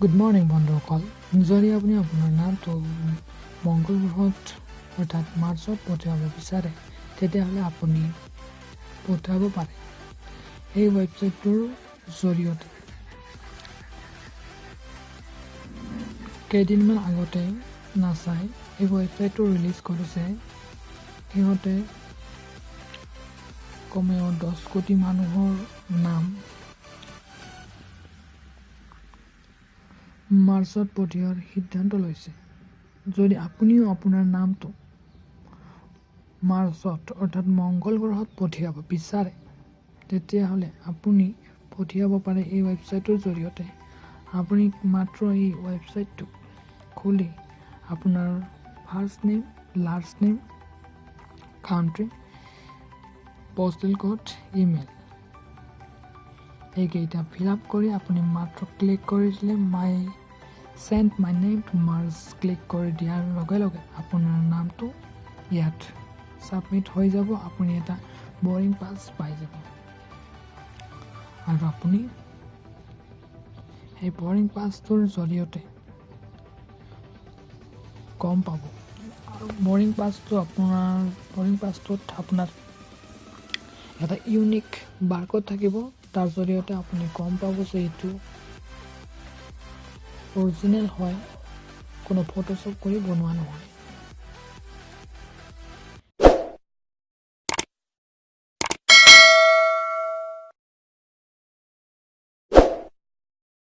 good morning বন্ধুসকল যদি আপুনি আপোনাৰ নামটো মংগল গ্ৰহত অৰ্থাৎ মাৰ্চত পঠিয়াব বিচাৰে তেতিয়াহ'লে আপুনি পঠিয়াব পাৰে এই ৱেবছাইটটোৰ জৰিয়তে কেইদিনমান আগতে নাছাই এই ৱেবছাইটটো ৰিলিজ কৰিছে সিহঁতে কমেও 10 কোটি মানুহৰ নাম মাৰ্চত পঠিওৱাৰ সিদ্ধান্ত লৈছে যদি আপুনিও আপোনাৰ নামটো মাৰ্চত অৰ্থাৎ মংগল গ্ৰহত পঠিয়াব বিচাৰে তেতিয়াহ'লে আপুনি পঠিয়াব পাৰে এই ৱেবছাইটৰ জৰিয়তে আপুনি মাত্ৰ এই ৱেবছাইটটো খুলি আপোনাৰ first name last name country postal code email এইকেইটা ফিল আপ কৰি আপুনি মাত্ৰ ক্লিক কৰি দিলে send my name to Mars click কৰি দিয়াৰ লগে লগে আপোনাৰ নামটো ইয়াত ছাবমিট হৈ যাব আপুনি এটা বৰিং পাছ পাই যাব আৰু আপুনি সেই বৰিং পাছটোৰ জৰিয়তে গম পাব আৰু বৰিং পাছটোত আপোনাৰ এটা ইউনিক বাৰক'ড থাকিব তাৰ জৰিয়তে আপুনি গম পাব যে এইটো অৰিজিনেল হয় কোনো ফটোশ্বপ কৰি বনোৱা নহয়